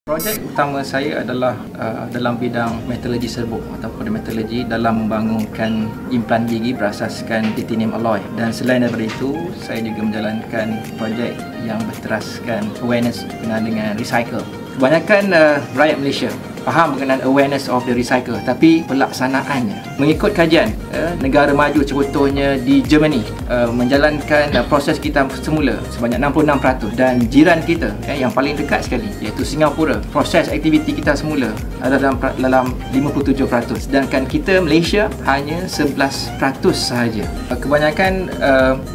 Projek utama saya adalah dalam bidang metalurgi serbuk ataupun metalurgi dalam membangunkan implan gigi berasaskan titanium alloy. Dan selain daripada itu, saya juga menjalankan projek yang berteraskan awareness berkenaan dengan recycle. Kebanyakan rakyat Malaysia faham berkenaan awareness of the recycle, tapi pelaksanaannya mengikut kajian negara maju contohnya di Germany menjalankan proses kita semula sebanyak 66% dan jiran kita yang paling dekat sekali iaitu Singapura, proses aktiviti kita semula adalah dalam 57%, sedangkan kita Malaysia hanya 11% sahaja. Kebanyakan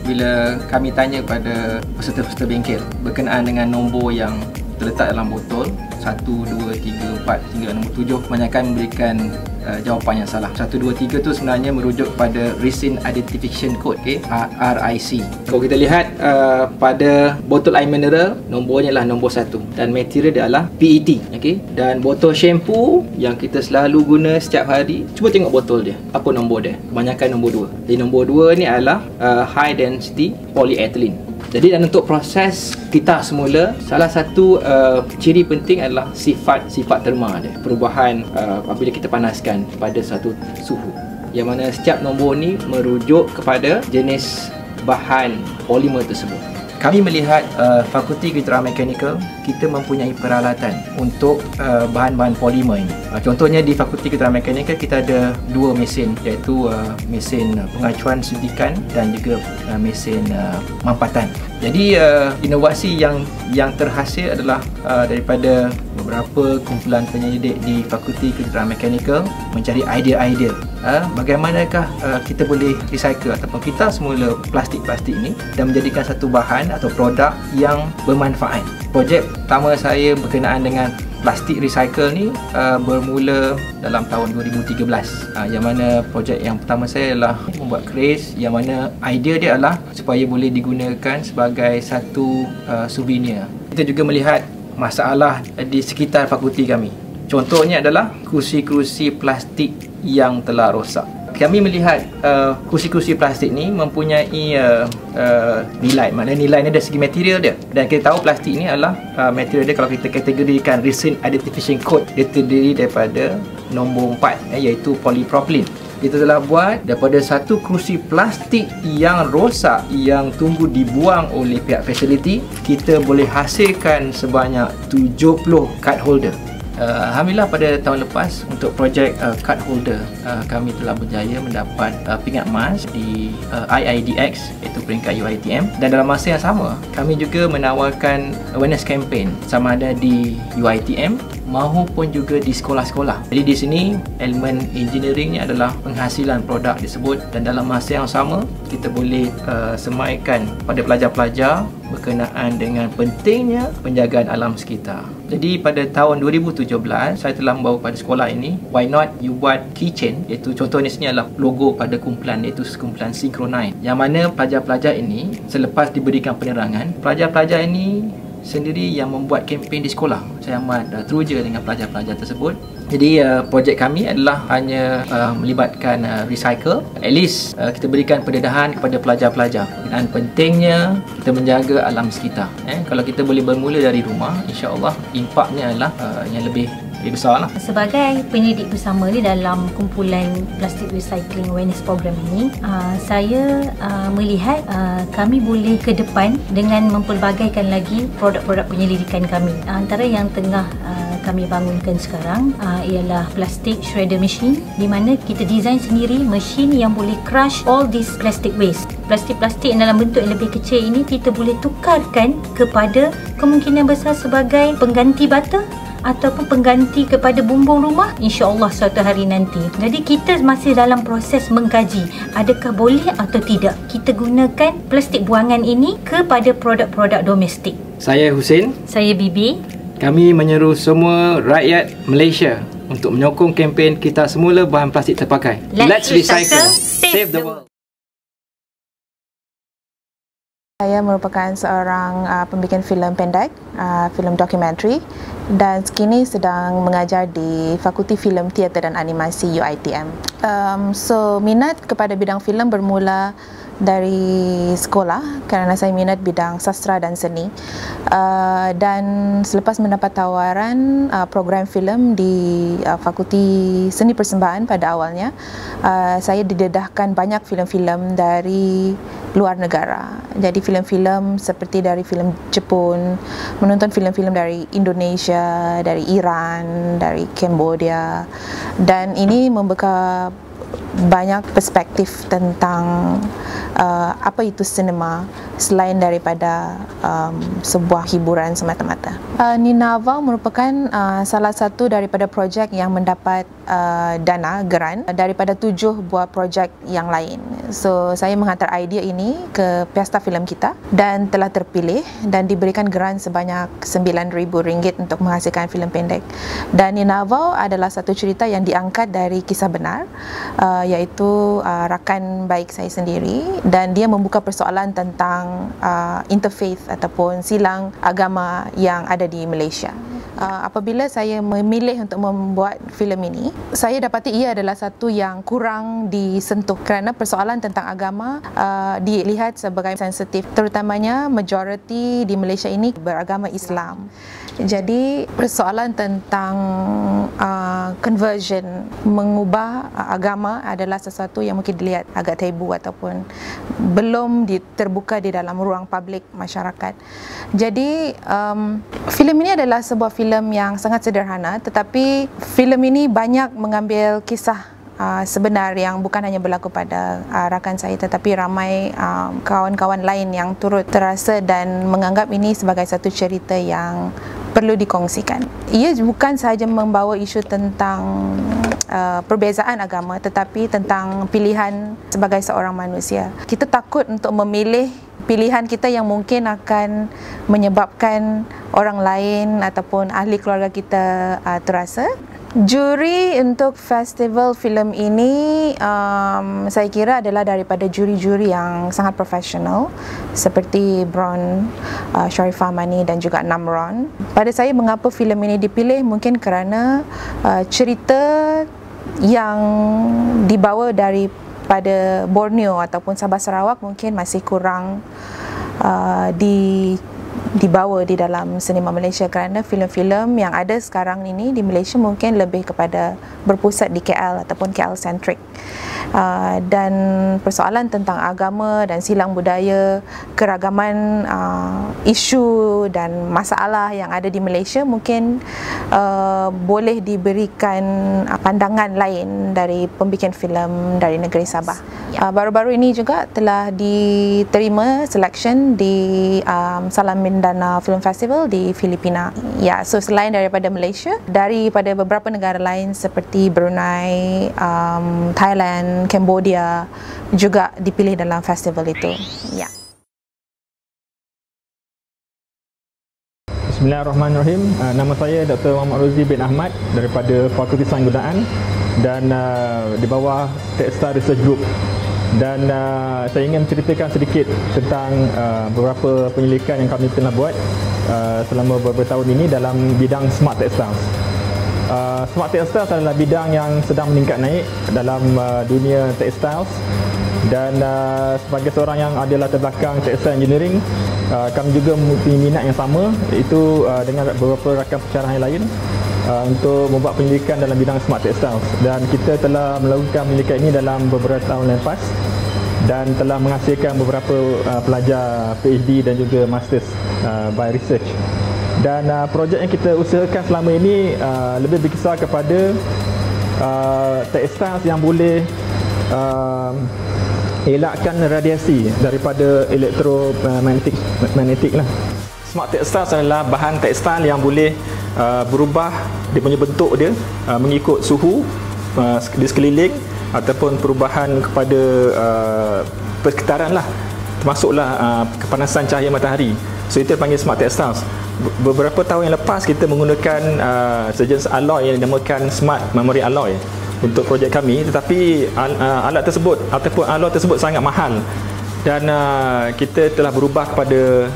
bila kami tanya pada peserta-peserta bengkel berkenaan dengan nombor yang terletak dalam botol 1, 2, 3, 4 hingga nombor 7, kebanyakan memberikan jawapan yang salah. 1, 2, 3 tu sebenarnya merujuk pada Resin Identification Code, RIC. Kalau kita lihat pada botol air mineral, nombornya adalah nombor 1 dan material dia adalah PET. Dan botol shampoo yang kita selalu guna setiap hari, cuba tengok botol dia, apa nombor dia? Kebanyakan nombor 2. Jadi nombor 2 ni adalah high density polyethylene. Jadi dan untuk proses kita semula, salah satu ciri penting adalah sifat terma dia. Perubahan apabila kita panaskan pada satu suhu. Yang mana setiap nombor ni merujuk kepada jenis bahan polimer tersebut. Kami melihat Fakulti Kejuruteraan Mekanikal kita mempunyai peralatan untuk bahan-bahan polimer ini. Contohnya di Fakulti Kejuruteraan Mekanikal kita ada 2 mesin, iaitu mesin pengacuan suntikan dan juga mesin mampatan. Jadi inovasi yang terhasil adalah daripada beberapa kumpulan penyelidik di Fakulti Kejuruteraan Mekanikal mencari idea-idea bagaimanakah kita boleh recycle ataupun kita semula plastik-plastik ini dan menjadikan satu bahan atau produk yang bermanfaat. Projek pertama saya berkenaan dengan plastik recycle ni bermula dalam tahun 2013, yang mana projek yang pertama saya adalah membuat keris yang mana idea dia adalah supaya boleh digunakan sebagai satu souvenir. Kita juga melihat masalah di sekitar fakulti kami. Contohnya adalah kerusi-kerusi plastik yang telah rosak. Kami melihat kerusi-kerusi plastik ni mempunyai nilai, maknanya nilainya dari segi material dia. Dan kita tahu plastik ni adalah material dia, kalau kita kategorikan Resin Identification Code, dia terdiri daripada nombor 4 iaitu polypropylene. Kita telah buat daripada satu kerusi plastik yang rosak yang tunggu dibuang oleh pihak fasiliti, kita boleh hasilkan sebanyak 70 card holder. Alhamdulillah pada tahun lepas untuk projek card holder kami telah berjaya mendapat pingat emas di IIDX iaitu peringkat UiTM, dan dalam masa yang sama kami juga menawarkan awareness campaign sama ada di UiTM maupun juga di sekolah-sekolah. Jadi di sini elemen engineeringnya adalah penghasilan produk disebut, dan dalam masa yang sama kita boleh semaikan pada pelajar-pelajar berkenaan dengan pentingnya penjagaan alam sekitar. Jadi pada tahun 2017 saya telah membawa pada sekolah ini, why not you buat keychain, iaitu contohnya sini adalah logo pada kumpulan, iaitu kumpulan Synchronize, yang mana pelajar-pelajar ini selepas diberikan penerangan, pelajar-pelajar ini sendiri yang membuat kempen di sekolah. Saya amat teruja dengan pelajar-pelajar tersebut. Jadi projek kami adalah hanya melibatkan recycle. At least kita berikan pendedahan kepada pelajar-pelajar dan pentingnya kita menjaga alam sekitar. Kalau kita boleh bermula dari rumah, insya-Allah impaknya adalah yang lebih besar lah. Sebagai penyelidik bersama ni dalam kumpulan Plastic Recycling Awareness Program ini, saya melihat kami boleh ke depan dengan mempelbagaikan lagi produk-produk penyelidikan kami. Antara yang tengah kami bangunkan sekarang ialah plastic shredder machine, di mana kita design sendiri mesin yang boleh crush all this plastic waste. Plastik-plastik dalam bentuk yang lebih kecil ini kita boleh tukarkan kepada kemungkinan besar sebagai pengganti bata ataupun pengganti kepada bumbung rumah, insya-Allah suatu hari nanti. Jadi kita masih dalam proses mengkaji adakah boleh atau tidak kita gunakan plastik buangan ini kepada produk-produk domestik. Saya Husin. Saya Bibi. Kami menyeru semua rakyat Malaysia untuk menyokong kempen kita semula bahan plastik terpakai. Let's recycle, save the world. Saya merupakan seorang pembikin filem pendek, filem dokumentari, dan kini sedang mengajar di Fakulti Filem Teater dan Animasi UiTM. So minat kepada bidang filem bermula dari sekolah kerana saya minat bidang sastra dan seni, dan selepas mendapat tawaran program filem di Fakulti Seni Persembahan pada awalnya, saya didedahkan banyak filem-filem dari luar negara. Jadi filem-filem seperti dari filem Jepun, menonton filem-filem dari Indonesia, dari Iran, dari Cambodia, dan ini membuka banyak perspektif tentang apa itu sinema selain daripada sebuah hiburan semata-mata. Ninava merupakan salah satu daripada projek yang mendapat dana grant daripada 7 buah projek yang lain. So saya menghantar idea ini ke Pesta Filem kita dan telah terpilih dan diberikan grant sebanyak RM9,000 untuk menghasilkan filem pendek. Dan Ninava adalah satu cerita yang diangkat dari kisah benar, iaitu rakan baik saya sendiri, dan dia membuka persoalan tentang interfaith ataupun silang agama yang ada di Malaysia. Apabila saya memilih untuk membuat filem ini, saya dapati ia adalah satu yang kurang disentuh kerana persoalan tentang agama dilihat sebagai sensitif, terutamanya majoriti di Malaysia ini beragama Islam. Jadi persoalan tentang conversion, mengubah agama adalah sesuatu yang mungkin dilihat agak tabu ataupun belum terbuka di dalam ruang publik masyarakat. Jadi filem ini adalah sebuah filem yang sangat sederhana, tetapi filem ini banyak mengambil kisah sebenar yang bukan hanya berlaku pada rakan saya, tetapi ramai kawan-kawan lain yang turut terasa dan menganggap ini sebagai satu cerita yang perlu dikongsikan. Ia bukan sahaja membawa isu tentang perbezaan agama, tetapi tentang pilihan sebagai seorang manusia. Kita takut untuk memilih pilihan kita yang mungkin akan menyebabkan orang lain ataupun ahli keluarga kita terasa. Juri untuk festival filem ini saya kira adalah daripada juri-juri yang sangat profesional seperti Bron, Sharifah Mani dan juga Namron. Pada saya, mengapa filem ini dipilih mungkin kerana cerita yang dibawa daripada Borneo ataupun Sabah Sarawak mungkin masih kurang dibawa di dalam sinema Malaysia, kerana filem-filem yang ada sekarang ini di Malaysia mungkin lebih kepada berpusat di KL ataupun KL centric, dan persoalan tentang agama dan silang budaya, keragaman isu dan masalah yang ada di Malaysia mungkin boleh diberikan pandangan lain dari pembikin filem dari negeri Sabah. Baru-baru ini juga telah diterima selection di Salam Mindanao Film Festival di Filipina. Ya, so selain daripada Malaysia, daripada beberapa negara lain seperti Brunei, Thailand, Cambodia juga dipilih dalam festival itu. Ya. Bismillahirrahmanirrahim. Nama saya Dr. Muhammad Rozi bin Ahmad daripada Fakulti Sains Budayaan dan di bawah Textile Research Group. Dan saya ingin menceritakan sedikit tentang beberapa penyelidikan yang kami telah buat selama beberapa tahun ini dalam bidang smart textiles. Smart textiles adalah bidang yang sedang meningkat naik dalam dunia textiles, dan sebagai seorang yang ada latar belakang textile engineering, kami juga mempunyai minat yang sama, iaitu dengan beberapa rakan pensyarah yang lain untuk membuat penyelidikan dalam bidang smart textiles, dan kita telah melakukan penyelidikan ini dalam beberapa tahun lepas dan telah menghasilkan beberapa pelajar PhD dan juga masters by research. Dan projek yang kita usahakan selama ini lebih berkisar kepada textiles yang boleh elakkan radiasi daripada elektromagnetik lah. Smart textiles adalah bahan tekstil yang boleh berubah dia punya bentuk dia mengikut suhu di sekeliling ataupun perubahan kepada persekitaran lah, termasuklah kepanasan cahaya matahari. So itu dipanggil smart textiles. Beberapa tahun yang lepas kita menggunakan sejenis alloy yang dinamakan smart memory alloy untuk projek kami, tetapi alat tersebut ataupun alloy tersebut sangat mahal, dan kita telah berubah kepada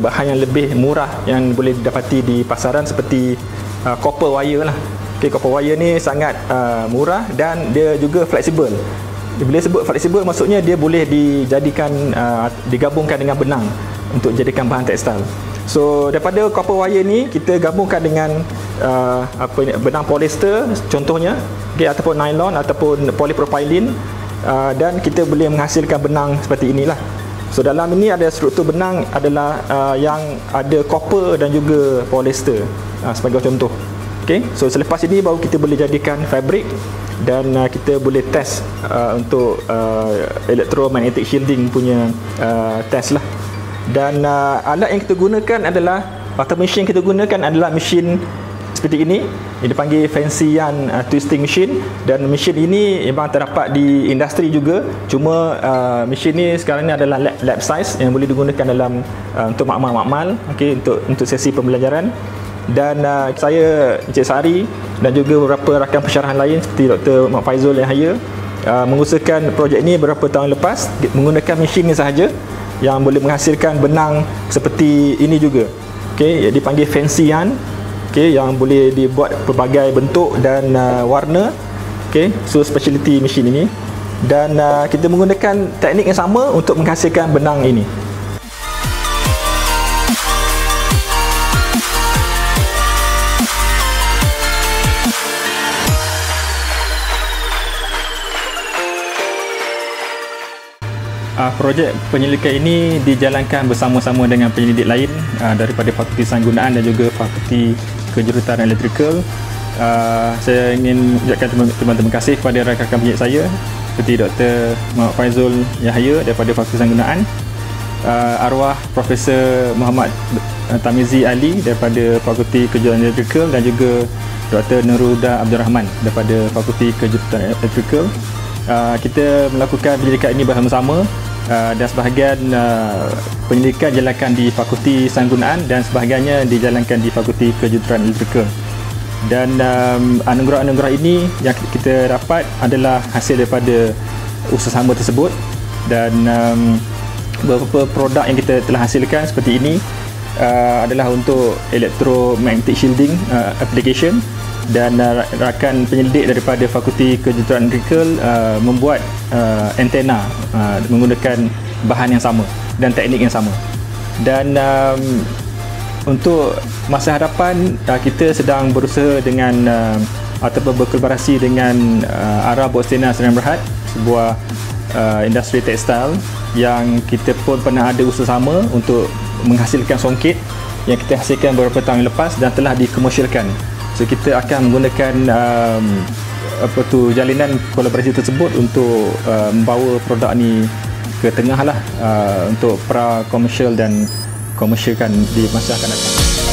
bahan yang lebih murah yang boleh didapati di pasaran seperti copper wire lah. Okay, copper wire ni sangat murah dan dia juga fleksibel. Bila sebut fleksibel maksudnya dia boleh dijadikan digabungkan dengan benang untuk jadikan bahan tekstil. So daripada copper wire ni kita gabungkan dengan benang polyester contohnya, okay, ataupun nylon ataupun polypropylene, dan kita boleh menghasilkan benang seperti inilah. So dalam ini ada struktur benang adalah yang ada copper dan juga polyester sebagai contoh. Okay, so selepas ini baru kita boleh jadikan fabric dan kita boleh test untuk electromagnetic shielding punya test lah. Dan alat yang kita gunakan adalah, atau mesin kita gunakan adalah mesin seperti ini, yang dipanggil fancy yarn twisting machine. Dan mesin ini memang terdapat di industri juga, cuma mesin ni sekarang ni adalah lab size yang boleh digunakan dalam untuk makmal-makmal, okay, untuk sesi pembelajaran. Dan saya, Encik Sari dan juga beberapa rakan pensyarahan lain seperti Dr. Mak Faizul yang hire mengusahakan projek ini beberapa tahun lepas menggunakan mesin ni sahaja yang boleh menghasilkan benang seperti ini juga, okay, dipanggil fancy yarn, okay, yang boleh dibuat pelbagai bentuk dan warna, okay. So specialty mesin ini, dan kita menggunakan teknik yang sama untuk menghasilkan benang ini. Projek penyelidikan ini dijalankan bersama-sama dengan penyelidik lain daripada Fakulti Sains Gunaan dan juga Fakulti Kejuruteraan Elektrikal. Saya ingin ucapkan terima kasih kepada rakan-rakan penyelidik saya seperti Dr. Muhammad Faizul Yahya daripada Fakulti Sains Gunaan, arwah Profesor Muhammad Tamizi Ali daripada Fakulti Kejuruteraan Elektrikal, dan juga Dr. Nuruda Abdul Rahman daripada Fakulti Kejuruteraan Elektrikal. Kita melakukan penyelidikan ini bersama-sama, dan sebahagian penyelidikan dijalankan di Fakulti Sains Gunaan dan sebahagiannya dijalankan di Fakulti Kejuruteraan Elektrikal. Dan anugerah-anugerah ini yang kita dapat adalah hasil daripada usaha sama tersebut, dan beberapa produk yang kita telah hasilkan seperti ini adalah untuk electromagnetic shielding application. Dan rakan penyelidik daripada Fakulti Kejuruteraan Elektrikal membuat antena menggunakan bahan yang sama dan teknik yang sama. Dan untuk masa hadapan kita sedang berusaha dengan ataupun berkolaborasi dengan Ara Boxtena Sdn Bhd, sebuah industri tekstil yang kita pun pernah ada usaha sama untuk menghasilkan songket yang kita hasilkan beberapa tahun lepas dan telah dikomersialkan. So kita akan menggunakan jalinan kolaborasi tersebut untuk membawa produk ni ke tengah lah, untuk pra komersial dan komersialkan di masa akan datang.